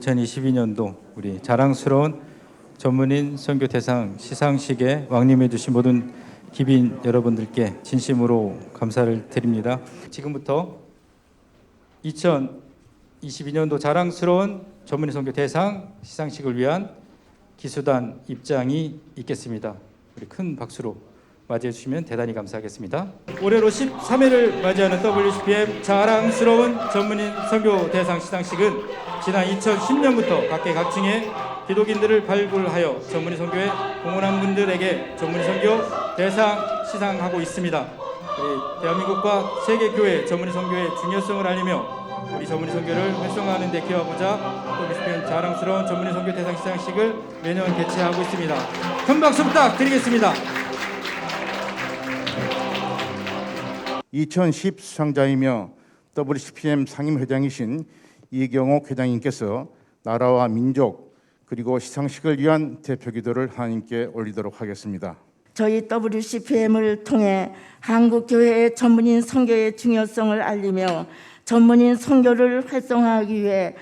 2022년도 우리 자랑스러운 전문인 선교 대상 시상식에 왕림해 주신 모든 기빈 여러분들께 진심으로 감사를 드립니다. 지금부터 2022년도 자랑스러운 전문인 선교 대상 시상식을 위한 기수단 입장이 있겠습니다. 우리 큰 박수로 맞이해 주시면 대단히 감사하겠습니다. 올해로 13회를 맞이하는 WCPM 자랑스러운 전문인 선교 대상 시상식은 지난 2010년부터 각계각층의 기독인들을 발굴하여 전문인 선교에 공헌한 분들에게 전문인 선교 대상 시상하고 있습니다. 우리 대한민국과 세계교회 전문인 선교의 중요성을 알리며 우리 전문인 선교를 활성화하는 데 기여하고자 WCPM 자랑스러운 전문인 선교 대상 시상식을 매년 개최하고 있습니다. 큰 박수 부탁드리겠습니다. 2010 수상자이며 WCPM 상임회장이신 이경옥 회장님께서 나라와 민족 그리고 시상식을 위한 대표기도를 하나님께 올리도록 하겠습니다. 저희 WCPM을 통해 한국교회의 전문인 선교의 중요성을 알리며 전문인 선교를 활성화하기 위해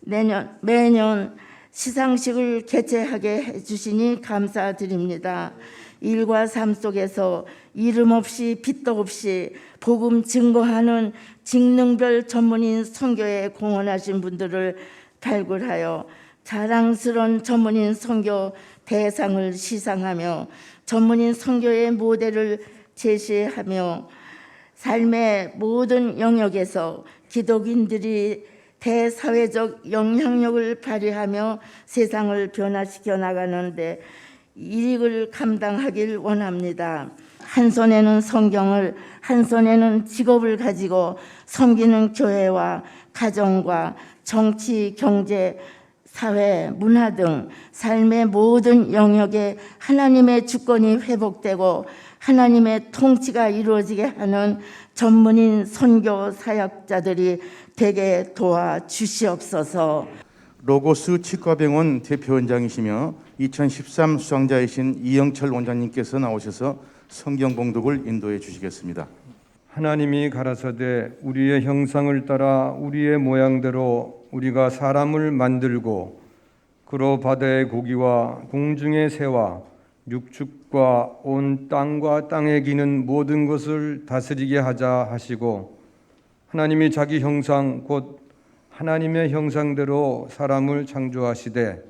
매년 시상식을 개최하게 해주시니 감사드립니다. 일과 삶 속에서 이름 없이 빚도 없이 복음 증거하는 직능별 전문인 선교에 공헌하신 분들을 발굴하여 자랑스러운 전문인 선교 대상을 시상하며 전문인 선교의 모델을 제시하며 삶의 모든 영역에서 기독인들이 대사회적 영향력을 발휘하며 세상을 변화시켜 나가는데 이익을 감당하길 원합니다. 한 손에는 성경을, 한 손에는 직업을 가지고 섬기는 교회와 가정과 정치, 경제, 사회, 문화 등 삶의 모든 영역에 하나님의 주권이 회복되고 하나님의 통치가 이루어지게 하는 전문인 선교 사역자들이 되게 도와주시옵소서. 로고스 치과병원 대표원장이시며 2013 수상자이신 이영철 원장님께서 나오셔서 성경 봉독을 인도해 주시겠습니다. 하나님이 가라사대 우리의 형상을 따라 우리의 모양대로 우리가 사람을 만들고 그로 바다의 고기와 공중의 새와 육축과 온 땅과 땅에 기는 모든 것을 다스리게 하자 하시고 하나님이 자기 형상 곧 하나님의 형상대로 사람을 창조하시되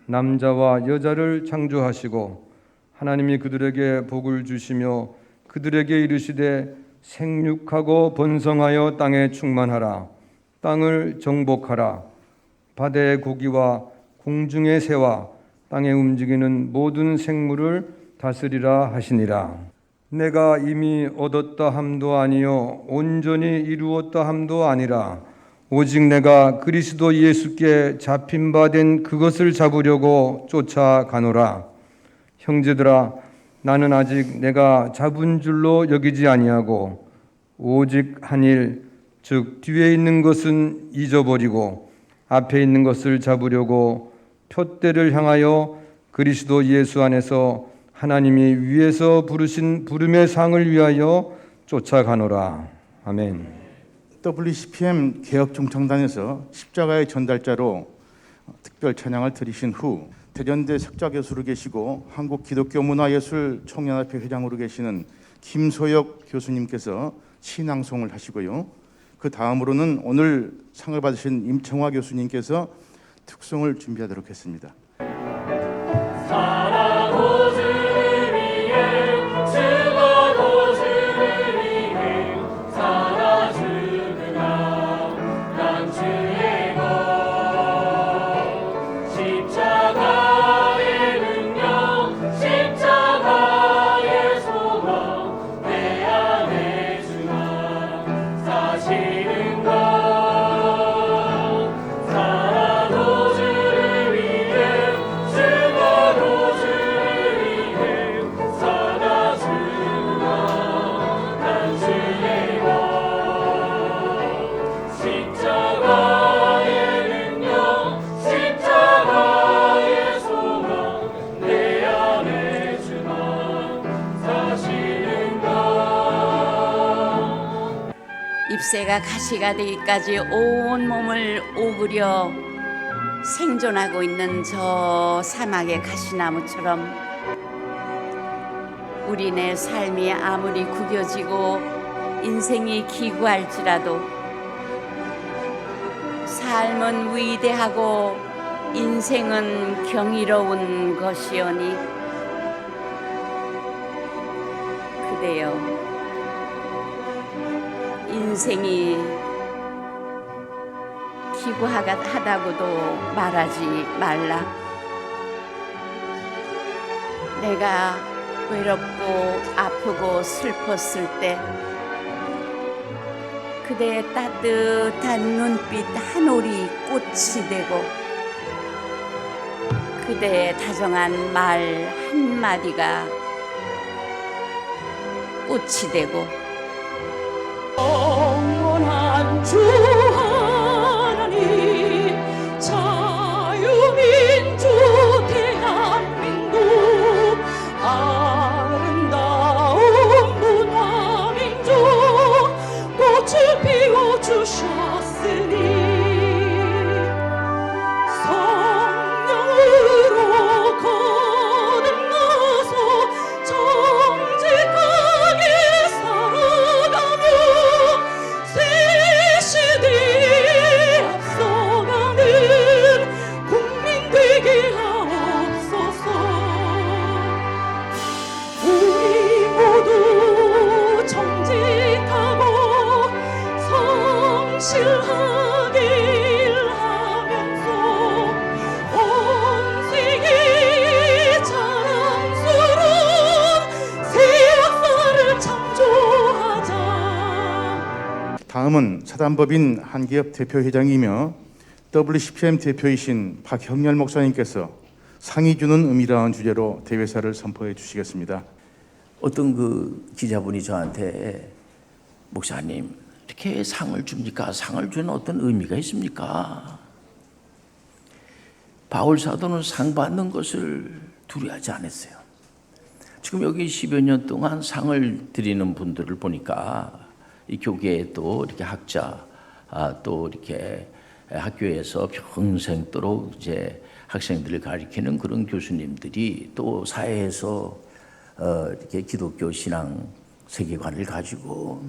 남자와 여자를 창조하시고 하나님이 그들에게 복을 주시며 그들에게 이르시되 생육하고 번성하여 땅에 충만하라 땅을 정복하라 바다의 고기와 공중의 새와 땅에 움직이는 모든 생물을 다스리라 하시니라. 내가 이미 얻었다 함도 아니요 온전히 이루었다 함도 아니라 오직 내가 그리스도 예수께 잡힌 바 된 그것을 잡으려고 쫓아가노라. 형제들아 나는 아직 내가 잡은 줄로 여기지 아니하고 오직 한 일 즉 뒤에 있는 것은 잊어버리고 앞에 있는 것을 잡으려고 표대를 향하여 그리스도 예수 안에서 하나님이 위에서 부르신 부름의 상을 위하여 쫓아가노라. 아멘. WCPM 개혁종창단에서 십자가의 전달자로 특별 찬양을 드리신 후 대전대 석좌교수로 계시고 한국기독교문화예술총연합회 회장으로 계시는 김소혁 교수님께서 신앙송을 하시고요. 그 다음으로는 오늘 상을 받으신 임청화 교수님께서 특송을 준비하도록 했습니다. 잎새가 가시가 되기까지 온 몸을 오그려 생존하고 있는 저 사막의 가시나무처럼 우리네 삶이 아무리 구겨지고 인생이 기구할지라도 삶은 위대하고 인생은 경이로운 것이오니 그대여 인생이 기구하다고도 말하지 말라. 내가 외롭고 아프고 슬펐을 때 그대의 따뜻한 눈빛 한 올이 꽃이 되고 그대의 다정한 말 한마디가 꽃이 되고 영원한 주 하나님 자유민주 대한민국 아름다운 문화민족 꽃을 피워주셨으니 성령으로 거듭나서 정직하게 살아가며 새 시대에 앞서가는 국민 되게 하옵소서. 우리 모두 정직하고 성실하게 일하면서 온 세계에 자랑스러운 새 역사를 창조하자. 다음은 사단법인 한기업 대표회장이며 WCPM 대표이신 박형렬 목사님께서 상이 주는 의미라는 주제로 대회사를 선포해 주시겠습니다. 어떤 그 기자분이 저한테 목사님 이렇게 상을 줍니까? 상을 주는 어떤 의미가 있습니까? 바울 사도는 상 받는 것을 두려워하지 않았어요. 지금 여기 10여 년 동안 상을 드리는 분들을 보니까 이 교계에 또 이렇게 학자 또 이렇게 학교에서 평생도록 이제 학생들을 가르치는 그런 교수님들이 또 사회에서 이렇게 기독교 신앙 세계관을 가지고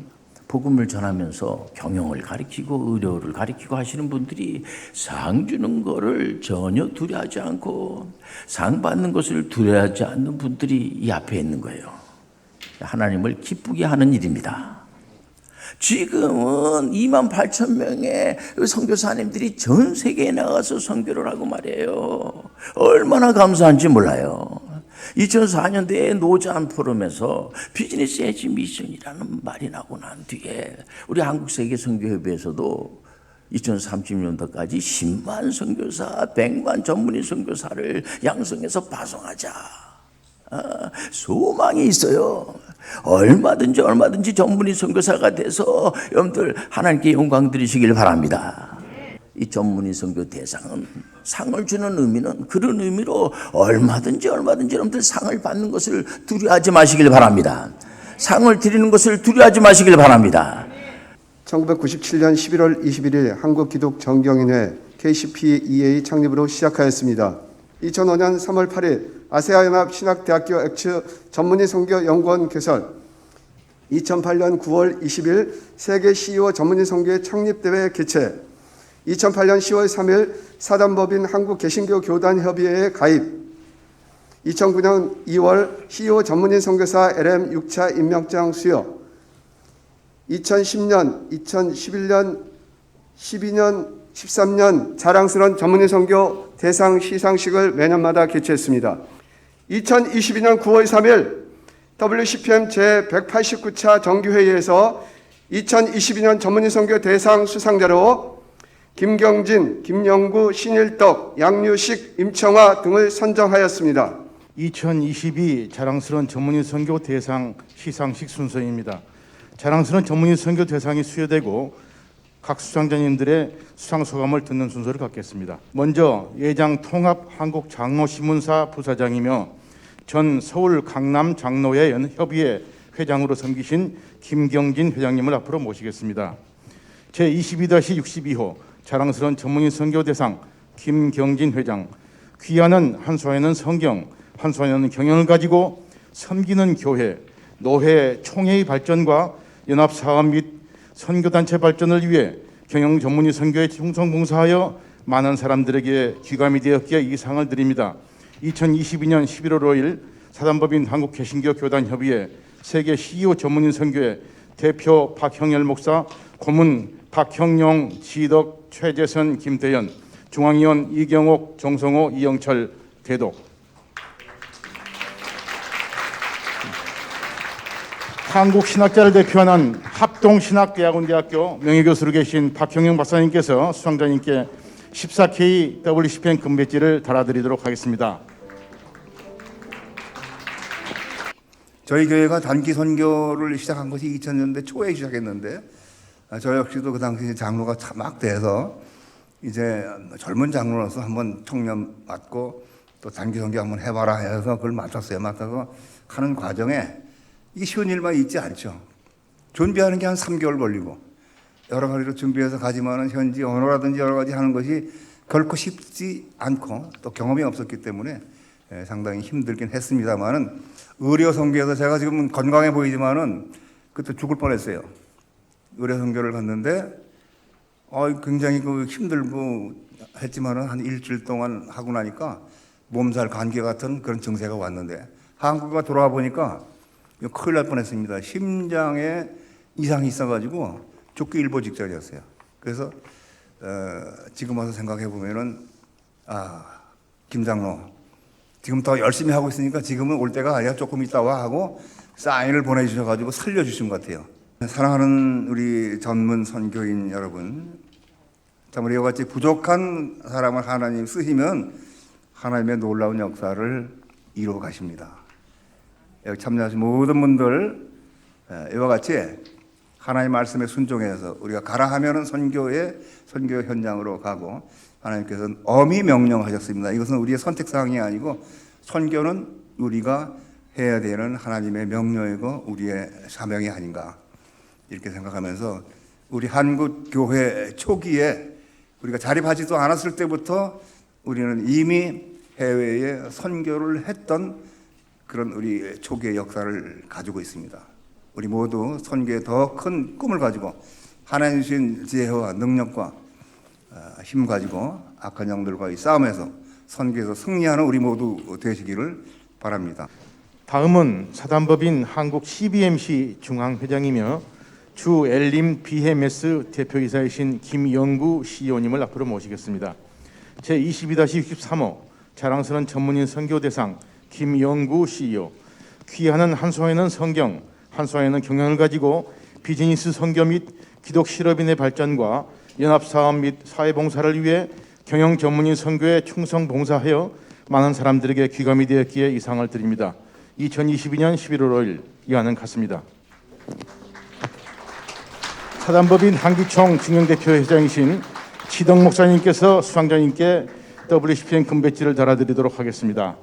복음을 전하면서 경영을 가르치고 의료를 가르치고 하시는 분들이 상 주는 거를 전혀 두려워하지 않고 상 받는 것을 두려워하지 않는 분들이 이 앞에 있는 거예요. 하나님을 기쁘게 하는 일입니다. 지금은 28,000명의 선교사님들이 전 세계에 나가서 선교를 하고 말이에요. 얼마나 감사한지 몰라요. 2004년도에 노자한 포럼에서 비즈니스 에지 미션이라는 말이 나고 난 뒤에 우리 한국세계선교협의회에서도 2030년도까지 10만 선교사, 100만 전문의 선교사를 양성해서 파송하자. 소망이 있어요. 얼마든지 전문의 선교사가 돼서 여러분들 하나님께 영광 드리시길 바랍니다. 이 전문의 선교 대상은 상을 주는 의미는 그런 의미로 얼마든지 여러분들 상을 받는 것을 두려워하지 마시길 바랍니다. 상을 드리는 것을 두려워하지 마시길 바랍니다. 1997년 11월 21일 한국기독정경인회 KCPEA 창립으로 시작하였습니다. 2005년 3월 8일 아세아연합 신학대학교 엑츠 전문의 선교 연구원 개설, 2008년 9월 20일 세계 CEO 전문의 선교회 창립대회 개최, 2008년 10월 3일 사단법인 한국개신교교단협의회에 가입, 2009년 2월 CEO 전문인 선교사 LM 6차 임명장 수여, 2010년, 2011년, 12년, 13년 자랑스러운 전문인 선교 대상 시상식을 매년마다 개최했습니다. 2022년 9월 3일 WCPM 제189차 정기회의에서 2022년 전문인 선교 대상 수상자로 김경진, 김영구, 신일덕, 양유식, 임청화 등을 선정하였습니다. 2022 자랑스러운 전문인 선교 대상 시상식 순서입니다. 자랑스러운 전문인 선교 대상이 수여되고 각 수상자님들의 수상 소감을 듣는 순서를 갖겠습니다. 먼저 예장 통합 한국 장로신문사 부사장이며 전 서울 강남 장로회 협의회 회장으로 섬기신 김경진 회장님을 앞으로 모시겠습니다. 제22-62호 자랑스러운 전문인 선교 대상 김경진 회장. 귀하는 한소에는 성경, 한소에는 경영을 가지고 섬기는 교회, 노회, 총회의 발전과 연합사업 및 선교단체 발전을 위해 경영 전문의 선교에 충성봉사하여 많은 사람들에게 귀감이 되었기에 이 상을 드립니다. 2022년 11월 5일 사단법인 한국개신교 교단협의회 세계 CEO 전문인 선교회 대표 박형열 목사, 고문 박형용, 지덕, 최재선, 김대현, 중앙위원 이경옥, 정성호, 이영철 대독. 한국 신학자를 대표하는 합동신학대학원대학교 명예교수로 계신 박형영 박사님께서 수상자님께 14K WCPN 금배지를 달아드리도록 하겠습니다. 저희 교회가 단기 선교를 시작한 것이 2000년대 초에 시작했는데 저 역시도 그 당시 장로가 막 돼서 이제 젊은 장로로서 한번 청년 맡고 또 단기 선교 한번 해봐라 해서 그걸 맡았어요. 맡아서 하는 과정에 이게 쉬운 일만 있지 않죠. 준비하는 게 한 3개월 걸리고 여러 가지로 준비해서 가지만은 현지 언어라든지 여러 가지 하는 것이 결코 쉽지 않고 또 경험이 없었기 때문에 상당히 힘들긴 했습니다만은 의료 선교에서 제가 지금 건강해 보이지만은 그때 죽을 뻔했어요. 의료 선교를 갔는데 굉장히 힘들고 했지만은 한 일주일 동안 하고 나니까 몸살 감기 같은 그런 증세가 왔는데 한국에 돌아와 보니까 큰일 날 뻔했습니다. 심장에 이상이 있어가지고 죽기 일보 직전이었어요. 그래서 지금 와서 생각해 보면은 김 장로 지금 더 열심히 하고 있으니까 지금은 올 때가 아니라 조금 있다 와 하고 사인을 보내주셔가지고 살려주신 것 같아요. 사랑하는 우리 전문 선교인 여러분, 참 우리와 같이 부족한 사람을 하나님 쓰시면 하나님의 놀라운 역사를 이루어 가십니다. 여기 참여하신 모든 분들 이와 같이 하나님 말씀에 순종해서 우리가 가라 하면은 선교 현장으로 가고 하나님께서는 엄히 명령하셨습니다. 이것은 우리의 선택사항이 아니고 선교는 우리가 해야 되는 하나님의 명령이고 우리의 사명이 아닌가 이렇게 생각하면서 우리 한국 교회 초기에 우리가 자립하지도 않았을 때부터 우리는 이미 해외에 선교를 했던 그런 우리 초기의 역사를 가지고 있습니다. 우리 모두 선교에 더 큰 꿈을 가지고 하나님 주신 지혜와 능력과 힘 가지고 악한 영들과의 싸움에서 선교에서 승리하는 우리 모두 되시기를 바랍니다. 다음은 사단법인 한국 CBMC 중앙회장이며 주 엘림 BMS 대표이사이신 김영구 CEO님을 앞으로 모시겠습니다. 제22-63호 자랑스러운 전문인 선교대상 김영구 CEO. 귀하는 한소에는 성경, 한소에는 경영을 가지고 비즈니스 선교 및 기독 실업인의 발전과 연합사업 및 사회봉사를 위해 경영 전문인 선교에 충성 봉사하여 많은 사람들에게 귀감이 되었기에 이 상을 드립니다. 2022년 11월 5일 이하는 같습니다. 사단법인 한기총 중앙대표회장이신 지덕 목사님께서 수상자님께 WCPN 금배지를 달아드리도록 하겠습니다.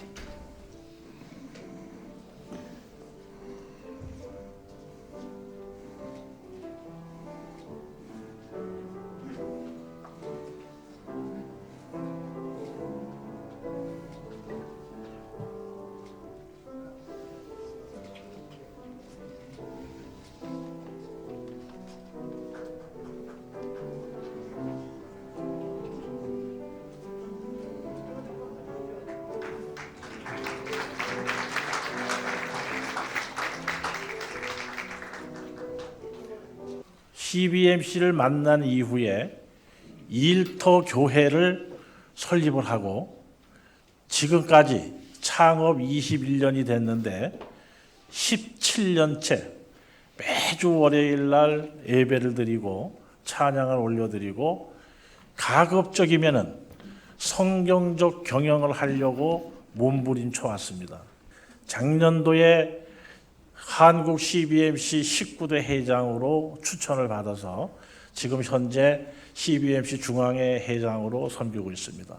CBMC를 만난 이후에 일터 교회를 설립을 하고 지금까지 창업 21년이 됐는데 17년째 매주 월요일 날 예배를 드리고 찬양을 올려드리고 가급적이면은 성경적 경영을 하려고 몸부림쳐 왔습니다. 작년도에 한국 CBMC 19대 회장으로 추천을 받아서 지금 현재 CBMC 중앙회 회장으로 섬기고 있습니다.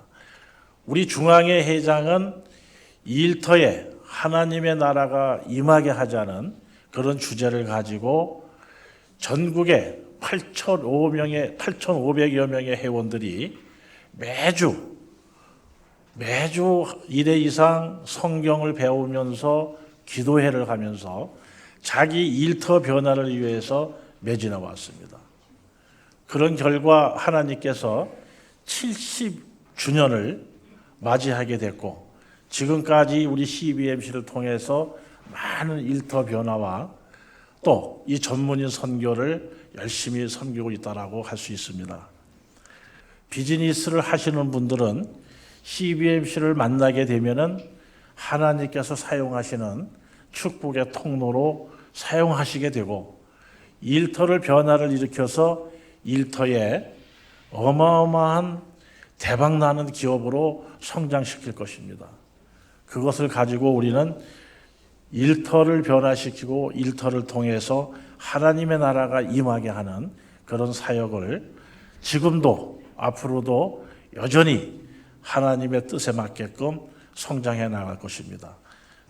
우리 중앙회 회장은 일터에 하나님의 나라가 임하게 하자는 그런 주제를 가지고 전국에 8,500여 명의 회원들이 매주 매주 1회 이상 성경을 배우면서 기도회를 하면서 자기 일터 변화를 위해서 매진해 왔습니다. 그런 결과 하나님께서 70주년을 맞이하게 됐고 지금까지 우리 CBMC를 통해서 많은 일터 변화와 또 이 전문인 선교를 열심히 섬기고 있다라고 할 수 있습니다. 비즈니스를 하시는 분들은 CBMC를 만나게 되면은 하나님께서 사용하시는 축복의 통로로 사용하시게 되고 일터를 변화를 일으켜서 일터에 어마어마한 대박나는 기업으로 성장시킬 것입니다. 그것을 가지고 우리는 일터를 변화시키고 일터를 통해서 하나님의 나라가 임하게 하는 그런 사역을 지금도 앞으로도 여전히 하나님의 뜻에 맞게끔 성장해 나갈 것입니다.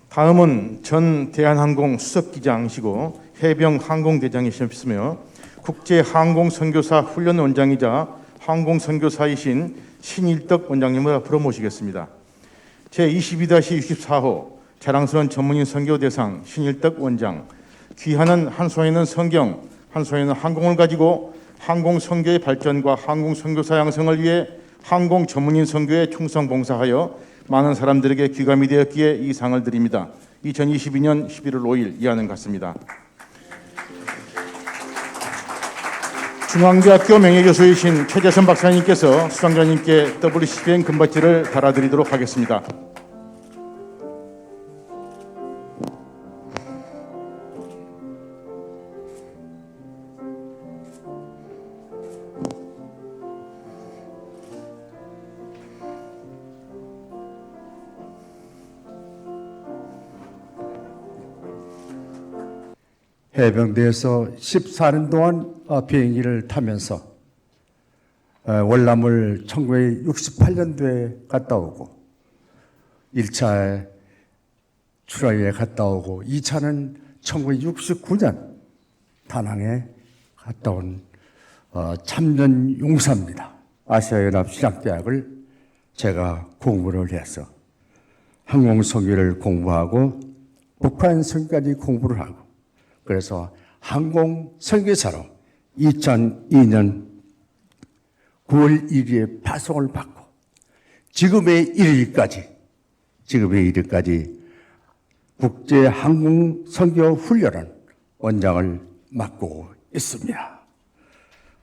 다음은 전 대한항공 수석기장이시고 해병항공대장이시며 국제항공선교사 훈련원장이자 항공선교사이신 신일덕 원장님을 앞으로 모시겠습니다. 제22-64호 자랑스러운 전문인 선교대상 신일덕 원장, 귀하는 한 손에는 성경, 한 손에는 항공을 가지고 항공선교의 발전과 항공선교사 양성을 위해 항공 전문인 선교에 충성 봉사하여 많은 사람들에게 귀감이 되었기에 이 상을 드립니다. 2022년 11월 5일 이하는 같습니다. 중앙대학교 명예교수이신 최재선 박사님께서 수상자님께 WCPN 금받지를 달아드리도록 하겠습니다. 해병대에서 14년 동안 비행기를 타면서 월남을 1968년도에 갔다 오고 1차 출하에 갔다 오고 2차는 1969년 다낭에 갔다 온 참전 용사입니다. 아시아연합신학대학을 제가 공부를 해서 항공선교를 공부하고 북한선교까지 공부를 하고 그래서 항공선교사로 2002년 9월 1일에 파송을 받고 지금의 일일까지 국제항공선교훈련원 원장을 맡고 있습니다.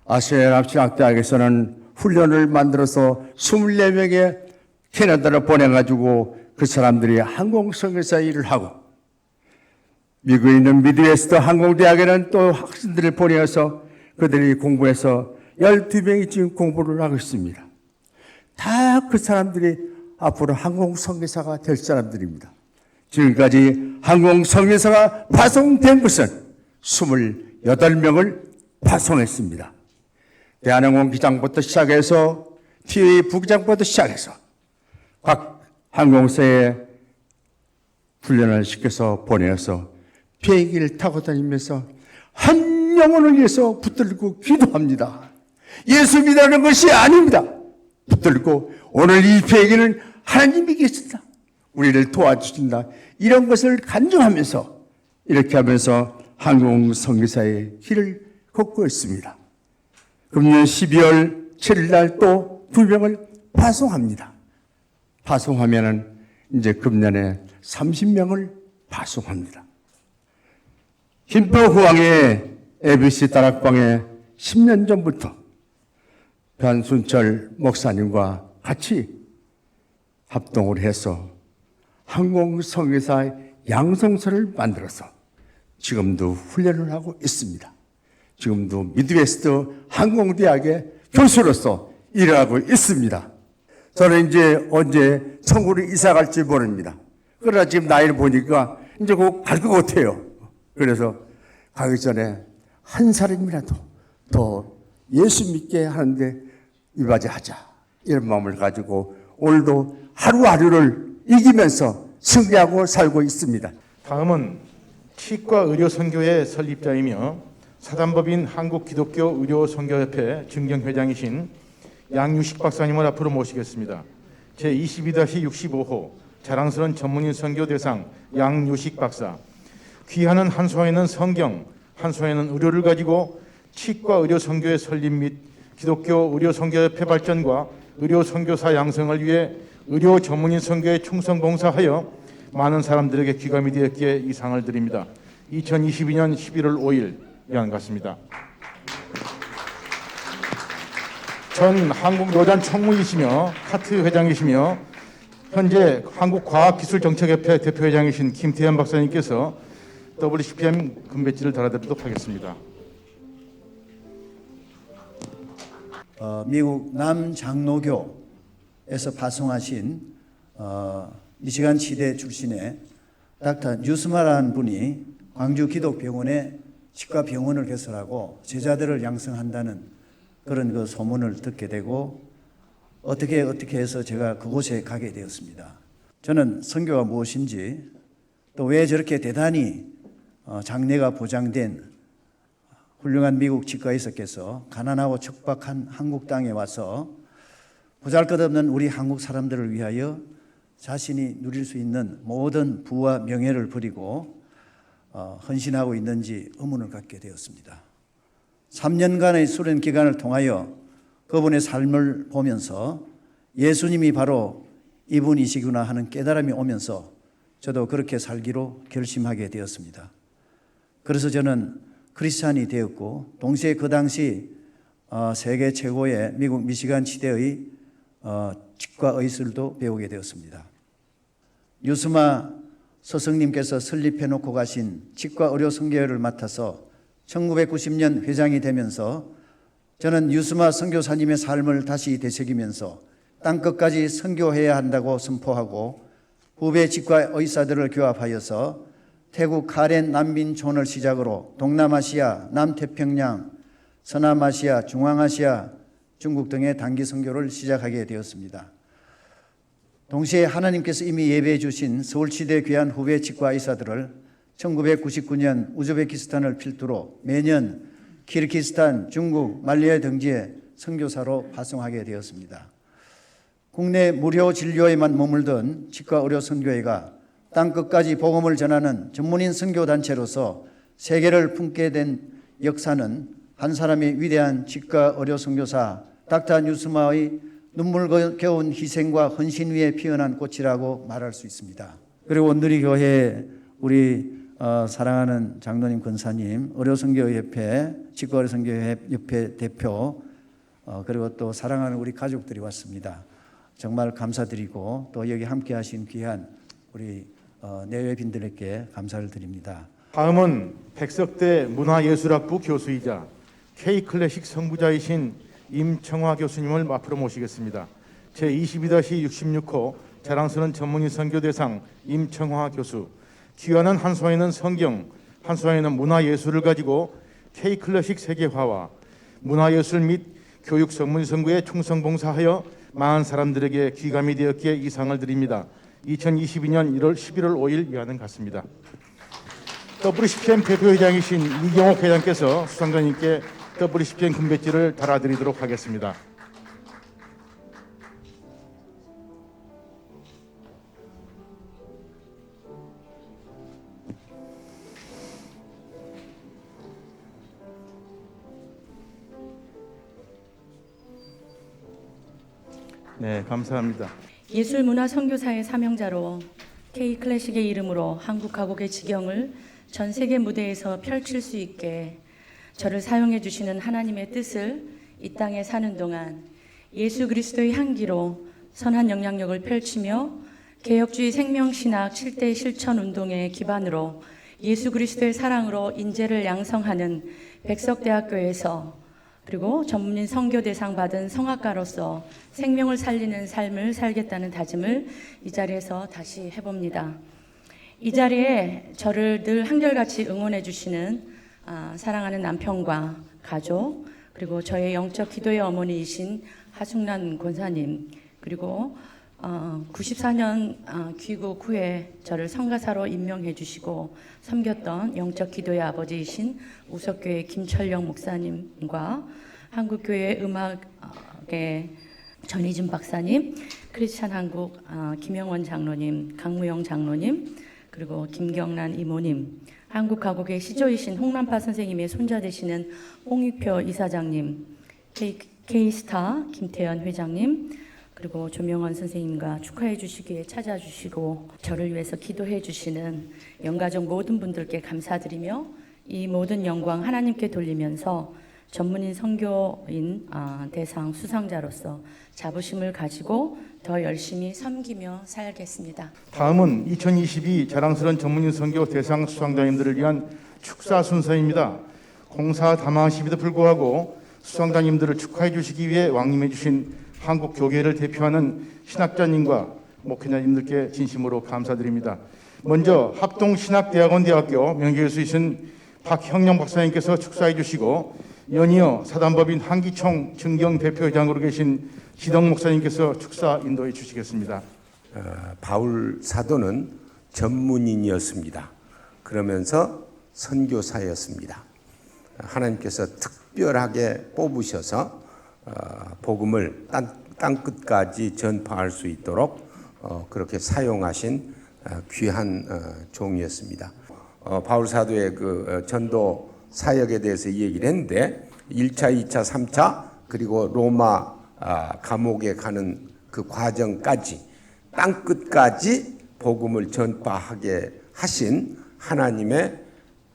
아시아연합신학대학에서는 훈련을 만들어서 24명의 캐나다를 보내가지고 그 사람들이 항공선교사 일을 하고 미국에 있는 미드웨스트 항공대학에는 또 학생들을 보내서 그들이 공부해서 12명이 지금 공부를 하고 있습니다. 다 그 사람들이 앞으로 항공선교사가 될 사람들입니다. 지금까지 항공선교사가 파송된 것은 28명을 파송했습니다. 대한항공 기장부터 시작해서 TA 부기장부터 시작해서 각 항공사에 훈련을 시켜서 보내서 비행기를 타고 다니면서 한 영혼을 위해서 붙들고 기도합니다. 예수 믿는 것이 아닙니다. 붙들고 오늘 이 비행기는 하나님이 계신다. 우리를 도와주신다. 이런 것을 간증하면서 이렇게 하면서 항공선교사의 길을 걷고 있습니다. 금년 12월 7일 날 또 2명을 파송합니다. 파송하면은 이제 금년에 30명을 파송합니다. 김포후항의 ABC 다락방에 10년 전부터 변순철 목사님과 같이 합동을 해서 항공선교사 양성소를 만들어서 지금도 훈련을 하고 있습니다. 지금도 미드웨스트 항공대학의 교수로서 일을 하고 있습니다. 저는 이제 언제 천국으로 이사 갈지 모릅니다. 그러나 지금 나이를 보니까 이제 곧 갈 것 같아요. 그래서 가기 전에 한 사람이라도 더 예수 믿게 하는데 이바지하자 이런 마음을 가지고 오늘도 하루하루를 이기면서 승리하고 살고 있습니다. 다음은 치과의료선교회 설립자이며 사단법인 한국기독교의료선교협회 증경회장이신 양유식 박사님을 앞으로 모시겠습니다. 제22-65호 자랑스러운 전문인 선교 대상 양유식 박사. 귀하는 한 손에는 성경, 한 손에는 의료를 가지고 치과 의료 선교의 설립 및 기독교 의료 선교협회 발전과 의료 선교사 양성을 위해 의료 전문인 선교에 충성 봉사하여 많은 사람들에게 귀감이 되었기에 이 상을 드립니다. 2022년 11월 5일 이한 같습니다. 전 한국노단 총무이시며 카트 회장이시며 현재 한국과학기술정책협회 대표회장이신 김태현 박사님께서 WCPM 금배지를 달아드리도록 하겠습니다. 미국 남장로교에서 파송하신 미시간 치대 출신의 닥터 뉴스마라는 분이 광주 기독병원에 치과병원을 개설하고 제자들을 양성한다는 그런 그 소문을 듣게 되고 어떻게 해서 제가 그곳에 가게 되었습니다. 저는 선교가 무엇인지 또 왜 저렇게 대단히 장래가 보장된 훌륭한 미국 치과의사께서 가난하고 척박한 한국 땅에 와서 보잘것없는 우리 한국 사람들을 위하여 자신이 누릴 수 있는 모든 부와 명예를 버리고 헌신하고 있는지 의문을 갖게 되었습니다. 3년간의 수련 기간을 통하여 그분의 삶을 보면서 예수님이 바로 이분이시구나 하는 깨달음이 오면서 저도 그렇게 살기로 결심하게 되었습니다. 그래서 저는 크리스찬이 되었고 동시에 그 당시 세계 최고의 미국 미시간 치대의 치과 의술도 배우게 되었습니다. 유스마 스승님께서 설립해 놓고 가신 치과 의료 선교회를 맡아서 1990년 회장이 되면서 저는 유스마 선교사님의 삶을 다시 되새기면서 땅끝까지 선교해야 한다고 선포하고 후배 치과 의사들을 교합하여서 태국 카렌 난민촌을 시작으로 동남아시아, 남태평양, 서남아시아, 중앙아시아, 중국 등의 단기 선교를 시작하게 되었습니다. 동시에 하나님께서 이미 예배해 주신 서울치대 귀한 후배 치과 의사들을 1999년 우즈베키스탄을 필두로 매년 키르기스탄, 중국, 말레이아 등지에 선교사로 파송하게 되었습니다. 국내 무료 진료에만 머물던 치과 의료 선교회가 땅끝까지 복음을 전하는 전문인 선교단체로서 세계를 품게 된 역사는 한 사람의 위대한 치과 의료 선교사 닥터 뉴스마의 눈물겨운 희생과 헌신 위에 피어난 꽃이라고 말할 수 있습니다. 그리고 누리교회 우리 사랑하는 장로님, 권사님, 의료선교협회, 치과의료선교협회 대표 그리고 또 사랑하는 우리 가족들이 왔습니다. 정말 감사드리고 또 여기 함께 하신 귀한 우리 내외빈들에게 감사를 드립니다. 다음은 백석대 문화예술학부 교수이자 K클래식 성부자이신 임청화 교수님을 앞으로 모시겠습니다. 제22-66호 자랑스러운 전문인 선교대상 임청화 교수. 귀하는 한 손에는 성경, 한 손에는 문화예술을 가지고 K클래식 세계화와 문화예술 및 교육 전문인 선교에 충성봉사하여 많은 사람들에게 귀감이 되었기에 이 상을 드립니다. 2022년 11월 5일 이하는 같습니다. WCPM 대표회장이신 이경옥 회장께서 수상자님께 WCPM 금배지를 달아드리도록 하겠습니다. 네, 감사합니다. 예술문화선교사의 사명자로 K클래식의 이름으로 한국 가곡의 지경을 전 세계 무대에서 펼칠 수 있게 저를 사용해 주시는 하나님의 뜻을 이 땅에 사는 동안 예수 그리스도의 향기로 선한 영향력을 펼치며 개혁주의 생명신학 7대 실천 운동의 기반으로 예수 그리스도의 사랑으로 인재를 양성하는 백석대학교에서 그리고 전문인 선교대상 받은 성악가로서 생명을 살리는 삶을 살겠다는 다짐을 이 자리에서 다시 해봅니다. 이 자리에 저를 늘 한결같이 응원해 주시는 사랑하는 남편과 가족, 그리고 저의 영적 기도의 어머니이신 하승란 권사님, 그리고 94년 귀국 후에 저를 성가사로 임명해 주시고 섬겼던 영적 기도의 아버지이신 우석교회 김철영 목사님과 한국교회 음악의 전희준 박사님, 크리스찬 한국 김영원 장로님, 강무영 장로님, 그리고 김경란 이모님, 한국 가곡의 시조이신 홍남파 선생님의 손자 되시는 홍익표 이사장님, K스타 김태현 회장님, 그리고 조명원 선생님과 축하해 주시기에 찾아주시고 저를 위해서 기도해 주시는 영가족 모든 분들께 감사드리며 이 모든 영광 하나님께 돌리면서 전문인 선교인 대상 수상자로서 자부심을 가지고 더 열심히 섬기며 살겠습니다. 다음은 2022 자랑스러운 전문인 선교 대상 수상자님들을 위한 축사 순서입니다. 공사 다망하심에도 불구하고 수상자님들을 축하해 주시기 위해 왕림해 주신 한국 교계를 대표하는 신학자님과 목회자님들께 진심으로 감사드립니다. 먼저 합동신학대학원대학교 명예교수이신 박형영 박사님께서 축사해 주시고 연이어 사단법인 한기총 증경 대표회장으로 계신 지덕 목사님께서 축사 인도해 주시겠습니다. 바울 사도는 전문인이었습니다. 그러면서 선교사였습니다. 하나님께서 특별하게 뽑으셔서 복음을 땅끝까지 전파할 수 있도록 그렇게 사용하신 귀한 종이었습니다. 바울 사도의 그 전도 사역에 대해서 얘기를 했는데 1차, 2차, 3차 그리고 로마 감옥에 가는 그 과정까지 땅끝까지 복음을 전파하게 하신 하나님의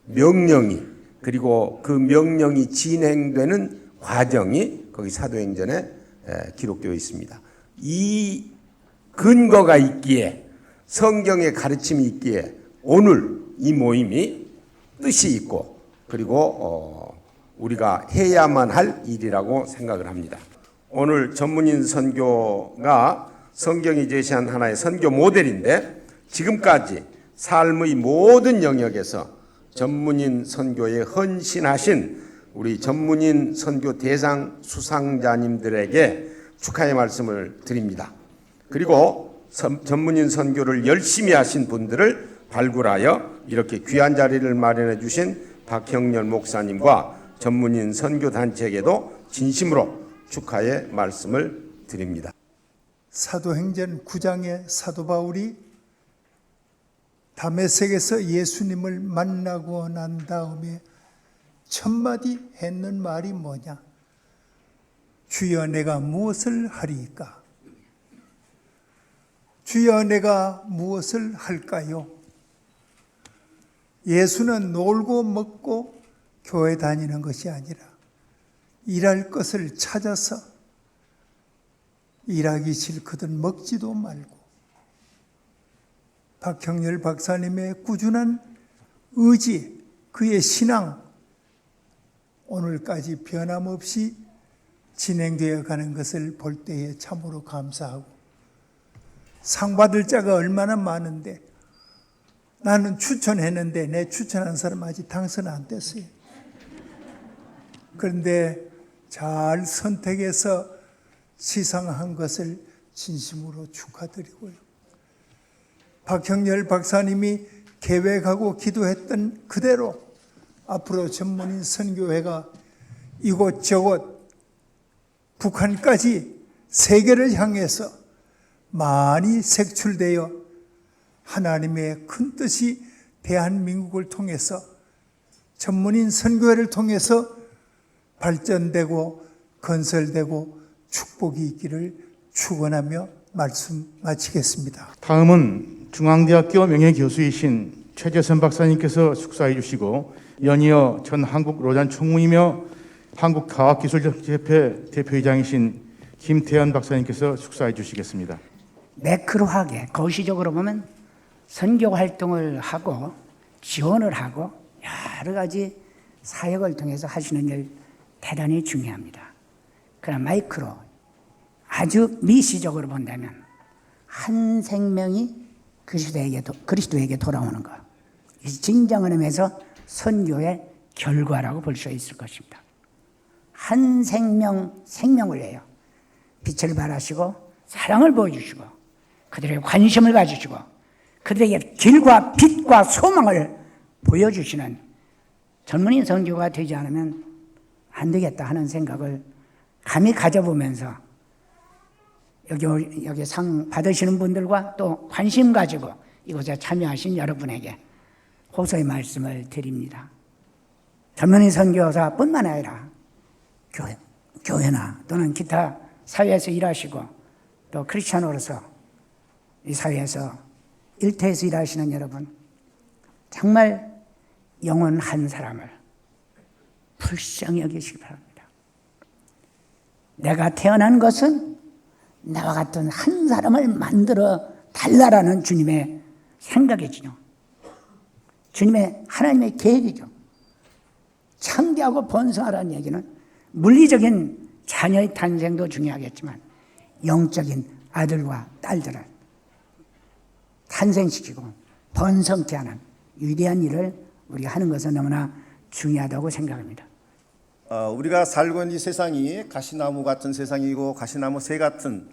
명령이 그리고 그 명령이 진행되는 과정이 거기 사도행전에 기록되어 있습니다. 이 근거가 있기에 성경의 가르침이 있기에 오늘 이 모임이 뜻이 있고 그리고 우리가 해야만 할 일이라고 생각을 합니다. 오늘 전문인 선교가 성경이 제시한 하나의 선교 모델인데 지금까지 삶의 모든 영역에서 전문인 선교에 헌신하신 우리 전문인 선교 대상 수상자님들에게 축하의 말씀을 드립니다. 그리고 전문인 선교를 열심히 하신 분들을 발굴하여 이렇게 귀한 자리를 마련해 주신 박형렬 목사님과 전문인 선교단체에게도 진심으로 축하의 말씀을 드립니다. 사도행전 9장의 사도 바울이 다메섹에서 예수님을 만나고 난 다음에 첫마디 했는 말이 뭐냐? 주여 내가 무엇을 하리이까? 주여 내가 무엇을 할까요? 예수는 놀고 먹고 교회 다니는 것이 아니라 일할 것을 찾아서 일하기 싫거든 먹지도 말고 박형렬 박사님의 꾸준한 의지, 그의 신앙 오늘까지 변함없이 진행되어 가는 것을 볼 때에 참으로 감사하고 상 받을 자가 얼마나 많은데 나는 추천했는데 내 추천한 사람 아직 당선 안 됐어요. 그런데 잘 선택해서 시상한 것을 진심으로 축하드리고요. 박형렬 박사님이 계획하고 기도했던 그대로 앞으로 전문인 선교회가 이곳저곳 북한까지 세계를 향해서 많이 색출되어 하나님의 큰 뜻이 대한민국을 통해서 전문인 선교회를 통해서 발전되고 건설되고 축복이 있기를 축원하며 말씀 마치겠습니다. 다음은 중앙대학교 명예교수이신 최재선 박사님께서 축사해 주시고 연이어 전 한국 로잔 총무이며 한국과학기술협회 대표이장이신 김태현 박사님께서 축사해 주시겠습니다. 매크로하게 거시적으로 보면 선교 활동을 하고 지원을 하고 여러 가지 사역을 통해서 하시는 일 대단히 중요합니다. 그러나 마이크로 아주 미시적으로 본다면 한 생명이 그리스도에게 돌아오는 것, 이 진정한 의미에서 선교의 결과라고 볼 수 있을 것입니다. 한 생명을 내요. 빛을 발하시고 사랑을 보여주시고 그들에게 관심을 가지시고 그들에게 길과 빛과 소망을 보여주시는 전문인 선교가 되지 않으면 안 되겠다 하는 생각을 감히 가져보면서 여기 상 받으시는 분들과 또 관심 가지고 이곳에 참여하신 여러분에게 호소의 말씀을 드립니다. 전문의 선교사뿐만 아니라 교회나 또는 기타 사회에서 일하시고 또 크리스천으로서 이 사회에서 일터에서 일하시는 여러분, 정말 영혼 한 사람을 불쌍히 여기시기 바랍니다. 내가 태어난 것은 나와 같은 한 사람을 만들어 달라라는 주님의 생각이죠. 주님의 하나님의 계획이죠. 창대하고 번성하라는 얘기는 물리적인 자녀의 탄생도 중요하겠지만 영적인 아들과 딸들을 탄생시키고 번성케 하는 위대한 일을 우리가 하는 것은 너무나 중요하다고 생각합니다. 우리가 살고 있는 이 세상이 가시나무 같은 세상이고 가시나무 새 같은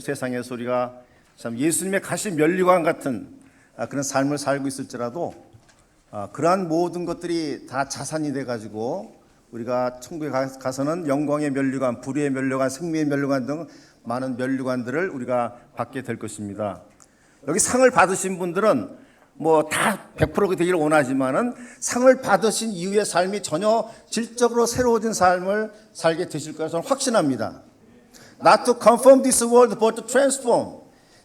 세상에서 우리가 참 예수님의 가시 면류관 같은 그런 삶을 살고 있을지라도 그러한 모든 것들이 다 자산이 돼가지고 우리가 천국에 가서는 영광의 면류관, 불의의 면류관, 생명의 면류관 등 많은 면류관들을 우리가 받게 될 것입니다. 여기 상을 받으신 분들은 뭐 다 100% 되기를 원하지만은 상을 받으신 이후의 삶이 전혀 질적으로 새로워진 삶을 살게 되실 거라 저는 확신합니다. Not to conform this world, but to transform.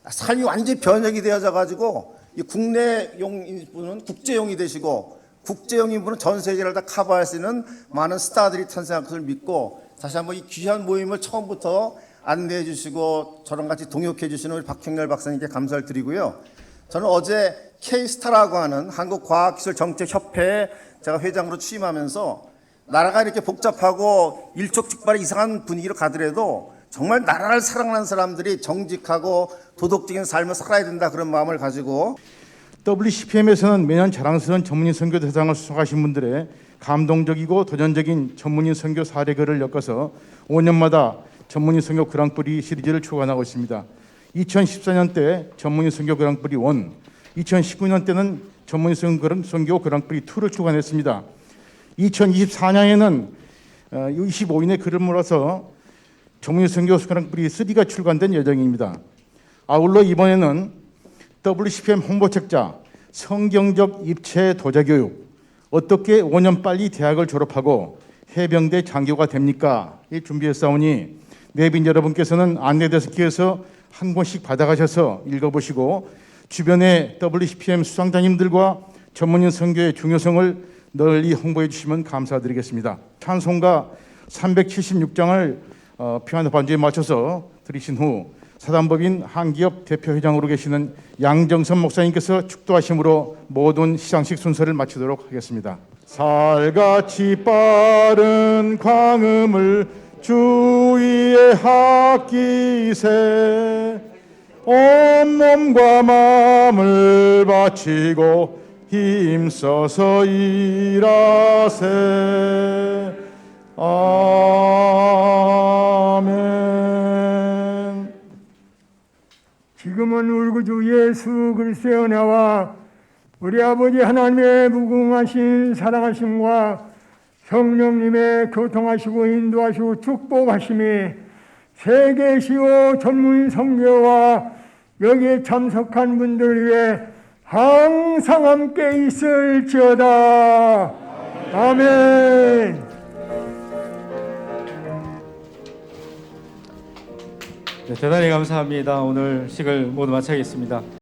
삶이 완전히 변혁이 되어져 가지고 이 국내용인 분은 국제용이 되시고 국제용인 분은 전 세계를 다 커버할 수 있는 많은 스타들이 탄생할 것을 믿고 다시 한번 이 귀한 모임을 처음부터 안내해 주시고 저랑 같이 동역해 주시는 우리 박형렬 박사님께 감사를 드리고요. 저는 어제 K스타라고 하는 한국과학기술정책협회에 제가 회장으로 취임하면서 나라가 이렇게 복잡하고 일촉즉발의 이상한 분위기로 가더라도 정말 나라를 사랑하는 사람들이 정직하고 도덕적인 삶을 살아야 된다 그런 마음을 가지고 WCPM에서는 매년 자랑스러운 전문인 선교 대상을 수상하신 분들의 감동적이고 도전적인 전문인 선교 사례글을 엮어서 5년마다 전문인 선교 그랑프리 시리즈를 주관하고 있습니다. 2014년 때 전문인 선교 그랑프리 1, 2019년 때는 전문인 선교 그랑프리 2를 주관했습니다. 2024년에는 25인의 글을 몰아서 전문인 선교 그랑프리 3가 출간된 예정입니다. 아울러 이번에는 WCPM 홍보책자 성경적 입체 도자교육, 어떻게 5년 빨리 대학을 졸업하고 해병대 장교가 됩니까? 준비했사오니 내빈 여러분께서는 안내데스크에서 한 권씩 받아가셔서 읽어보시고 주변의 WCPM 수상자님들과 전문인 선교의 중요성을 널리 홍보해 주시면 감사드리겠습니다. 찬송가 376장을 피아노 반주에 맞춰서 들으신 후 사단법인 한기업 대표회장으로 계시는 양정선 목사님께서 축도하심으로 모든 시상식 순서를 마치도록 하겠습니다. 살같이 빠른 광음을 주위에 합기세 온몸과 마음을 바치고 힘써서 일하세. 아멘. 지금은 우리 구주 예수 그리스도의 은혜와 우리 아버지 하나님의 무궁하신 사랑하심과 성령님의 교통하시고 인도하시고 축복하심이 세계시오 전문인 선교와 여기에 참석한 분들 위해 항상 함께 있을지어다. 아멘. 네, 대단히 감사합니다. 오늘 식을 모두 마치겠습니다.